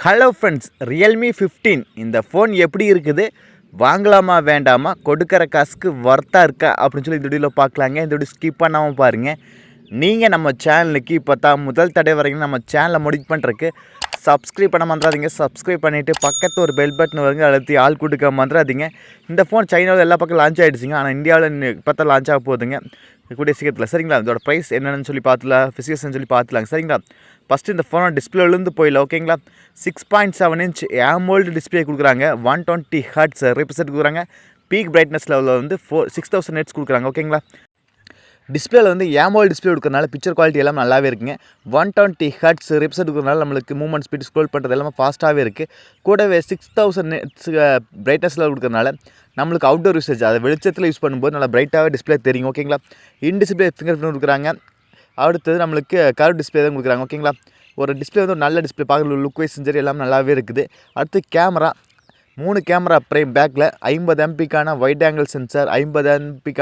Hello friends, Realme 15 இந்த phone எப்படி இருக்குது, வாங்கலாமா வேண்டாமா, கொடுக்குற காசுக்கு ஒர்த்தாக இருக்கா அப்படின்னு சொல்லி இந்த வீடியோவில் பார்க்கலாங்க. இந்த வீடியோ ஸ்கிப் பண்ணாமல் பாருங்கள். நீங்கள் நம்ம சேனலுக்கு இப்போ தான் முதல் தடவை வரைக்கும் நம்ம சேனலை முடிக் பண்ணுறதுக்கு சப்ஸ்கிரைப் பண்ண மறந்துடாதீங்க. சப்ஸ்கிரைப் பண்ணிவிட்டு பக்கத்து ஒரு பெல் பட்டன் வருங்க, அழுத்தி ஆள் கொடுக்க மறந்துடாதீங்க. இந்த ஃபோன் சைனாவில் எல்லா பக்கம் லான்ச் ஆகிடுச்சிங்க, ஆனால் இந்தியாவில் இப்போ தான் லான்ச் ஆக போகுதுங்க கூடிய சீக்கிரத்தில். சரிங்களா, இதோட ப்ரைஸ் என்னென்னு சொல்லி பார்த்துலாம், ஃபிசிக்ஸ்ன்னு சொல்லி பார்த்துலாங்க. சரிங்களா, ஃபஸ்ட்டு இந்த ஃபோனோட டிஸ்பிளேலேருந்து போயிடல. ஓகேங்களா, 6.7 இன்ச் AMOLED டிஸ்பிளே கொடுக்குறாங்க. 120 ஹர்ட்ஸ் ரிப்ரெசென்ட் கொடுக்குறாங்க. பீக் பிரைட்னஸ் லெவலில் வந்து 6000 நெட்ஸ் கொடுக்குறாங்க. ஓகேங்களா, டிஸ்பிளேல வந்து AMOLED டிஸ்பிளே கொடுக்கறனால பிக்சர் குவாலிட்டி எல்லாம் நல்லாவே இருக்குங்க. 120 ஹர்ட்ஸ் ரிப்ரெசென்ட் கொடுக்கறனால நம்மளுக்கு மூவ்மெண்ட் ஸ்பீட் ஸ்க்ரோல் பண்ணுறது எல்லாமே ஃபாஸ்ட்டாகவே இருக்குது. கூடவே 6000 நெட்ஸ் பிரைட்னஸ் லெவல் கொடுக்கறனால நம்மளுக்கு அவுட்டோர் யூசேஜ், அதை வெளிச்சத்தில் யூஸ் பண்ணும்போது நல்லா பிரைட்டாகவே டிஸ்பிளே தெரியும். ஓகேங்களா, இன் டிஸ்பிளே ஃபிங்கர் பிரிண்ட் கொடுக்குறாங்க. அடுத்தது நம்மளுக்கு கர்வ் டிஸ்பிளே தான் கொடுக்குறாங்க. ஓகேங்களா, ஒரு டிஸ்பிளே வந்து ஒரு நல்ல டிஸ்பிளே, பார்க்குற லுக் வைஸ் சரி எல்லாமே நல்லாவே இருக்குது. அடுத்து கேமரா, 3 கேமரா ஃப்ரேம் பேக்கில் 50 MP wide angle sensor, 50 MP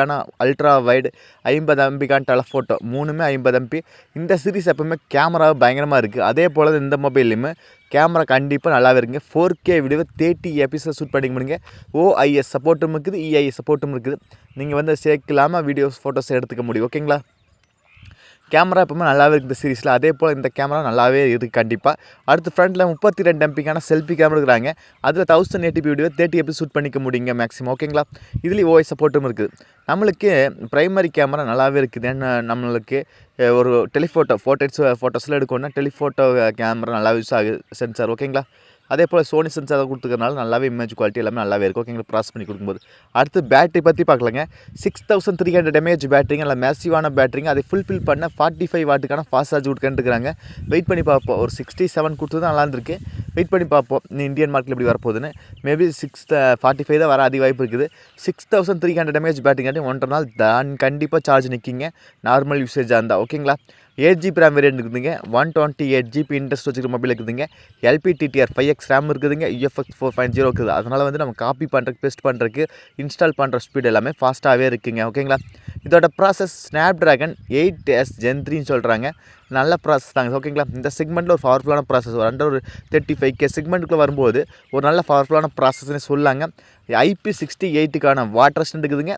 ultra wide, 50 MP telephoto, மூணுமே 50 MP. இந்த சீரிஸ் எப்பவுமே கேமரா பயங்கரமாக இருக்குது. அதே போல் இந்த மொபைல்லையுமே கேமரா கண்டிப்பாக நல்லாவே இருக்குங்க. 4K வீடியோ 30 எபிசோட் ஷூட் பண்ணிக்க முடியுங்க. OIS சப்போர்ட்டும் இருக்குது, EIS சப்போர்ட்டும் இருக்குது. நீங்கள் வந்து சேர்க்கலாமல் வீடியோஸ் ஃபோட்டோஸ் எடுத்துக்க முடியும். ஓகேங்களா, கேமரா எப்பவுமே நல்லாவே இருக்குது சீரிஸில். அதே போல் இந்த கேமரா நல்லாவே இருக்குது கண்டிப்பாக. அடுத்து ஃப்ரண்ட்டில் 32 MP செல்ஃபி கேமரா இருக்கிறாங்க. அதில் 1080p வீடியோ 30 எபி ஷூட் பண்ணிக்க முடியுங்க மேக்ஸிமம். ஓகேங்களா, இதுலேயும் OIS சப்போர்ட்டும் இருக்குது. நம்மளுக்கு ப்ரைமரி கேமரா நல்லாவே இருக்குது. ஏன்னா நம்மளுக்கு ஒரு ஃபோட்டோஸில் எடுக்கணும்னா டெலிஃபோட்டோ கேமரா நல்லா யூஸ் ஆகுது சென்சார். ஓகேங்களா, அதே போல் சோனி சென்சார் கொடுத்துக்கிறனால நல்லாவே இமேஜ் குவாலிட்டி எல்லாமே நல்லாவே இருக்கும். ஓகேங்களா, ப்ராசஸ் பண்ணி கொடுக்கும்போது. அடுத்து பேட்டரி பற்றி பார்க்கலாங்க. 6300 mAh பேட்டரிங்க, நல்லா மேசிவான பேட்டரிங்க. அதை ஃபுல்ஃபில் பண்ண 45 வாட்டுக்கான ஃபாஸ்ட் சார்ஜ் கொடுக்குறாங்க. வெயிட் பண்ணி பார்ப்போம். ஒரு 67 கொடுத்து தான் நல்லா இருந்திருக்கு. வெயிட் பண்ணி பார்ப்போம் இந்தியன் மார்க்கெட்டில் எப்படி வரப்போகுதுன்னு. மேபி 45 தான் வர அதிக வாய்ப்பு இருக்குது. 6300 mAh பேட்டரிங்காட்டி 1.5 நாள் தான் கண்டிப்பாக சார்ஜ் நிற்கிங்க, நார்மல் யூசேஜாக இருந்தால். ஓகேங்களா, 8GB RAM வேரியன்ட் இருக்குதுங்க. 128GB இன்ட்ரெஸ்ட் வச்சுக்கிற மொபைல் இருக்குதுங்க. LPDDR 5X RAM இருக்குதுங்க. UFX 4.0 இருக்குது. அதனால் வந்து நம்ம காப்பி பண்ணுறதுக்கு, பேஸ்ட் பண்ணுறதுக்கு, இன்ஸ்டால் பண்ணுற ஸ்பீட் எல்லாமே ஃபாஸ்ட்டாகவே இருக்குங்க. ஓகேங்களா, இதோட ப்ராசஸ் ஸ்னாப்ட்ராகன் 8S Gen 3ன்னு சொல்கிறாங்க. நல்ல ப்ராசஸ் தாங்க. ஓகேங்களா, இந்த செக்மெண்ட்டில் ஒரு பவர்ஃபுல்லான ப்ராசஸ், ஒரு 35K செக்மெண்ட்டுக்குள்ளே வரும்போது ஒரு நல்ல பவர்ஃபுல்லான ப்ராசஸ்ன்னு சொல்லாங்க. IP68 வாட்டர் ரெசிஸ்டன்ட் இருக்குதுங்க.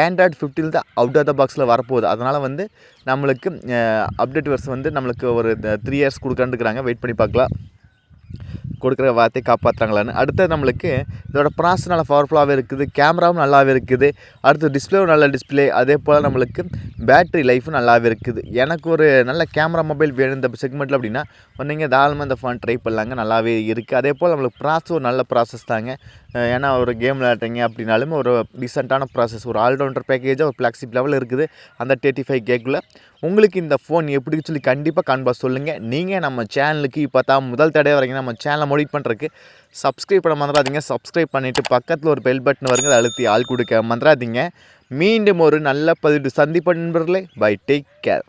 Android 15 தான் அவுட் ஆஃப் த பாக்ஸில் வரப்போகுது. அதனால் வந்து நம்மளுக்கு அப்டேட் வெர்ஷன் வந்து நம்மளுக்கு ஒரு 3 years கொடுக்கறாங்க. வெயிட் பண்ணி பார்க்கலாம் கொடுக்குற வார்த்தையை காப்பாற்றுறாங்களான்னு. அடுத்து நம்மளுக்கு இதோட ப்ராசஸ் நல்லா பவர்ஃபுல்லாகவே இருக்குது. கேமராவும் நல்லாவே இருக்குது. அடுத்து டிஸ்பிளேவும் நல்ல டிஸ்பிளே. அதே போல் நம்மளுக்கு பேட்ரி லைஃபும் நல்லாவே இருக்குது. எனக்கு ஒரு நல்ல கேமரா மொபைல் வேணும் இந்த செக்மெண்ட்டில் அப்படின்னா நீங்கள் தாராளமாக இந்த ஃபோன் ட்ரை பண்ணலாங்க, நல்லாவே இருக்குது. அதே போல் நம்மளுக்கு ப்ராசஸ் ஒரு நல்ல ப்ராசஸ் தாங்க. ஏன்னா ஒரு கேம் விளையாடுறீங்க அப்படின்னாலும் ஒரு டீசெண்டான ப்ராசஸ், ஒரு ஆல்ரவுண்டர் பேக்கேஜாக ஒரு ஃப்ளாக்ஷிப் லெவலில் இருக்குது அந்த 35Kக்குள்ளே. உங்களுக்கு இந்த ஃபோன் எப்படி சொல்லி கண்டிப்பாக காண்பா சொல்லுங்கள். நீங்கள் நம்ம சேனலுக்கு இப்போ தான் முதல் தடவை வரைக்கும் நம்ம சேனலை மோடிட் பண்ணுறதுக்கு சப்ஸ்கிரைப் பண்ண மறந்துடாதீங்க. சப்ஸ்கிரைப் பண்ணிவிட்டு பக்கத்தில் ஒரு பெல் பட்டன் வருங்க, அழுத்தி ஆள் கொடுக்க மறந்துடாதீங்க. மீண்டும் ஒரு நல்ல பதிவு சந்திப்பு நண்பர்களே. Bye, take care.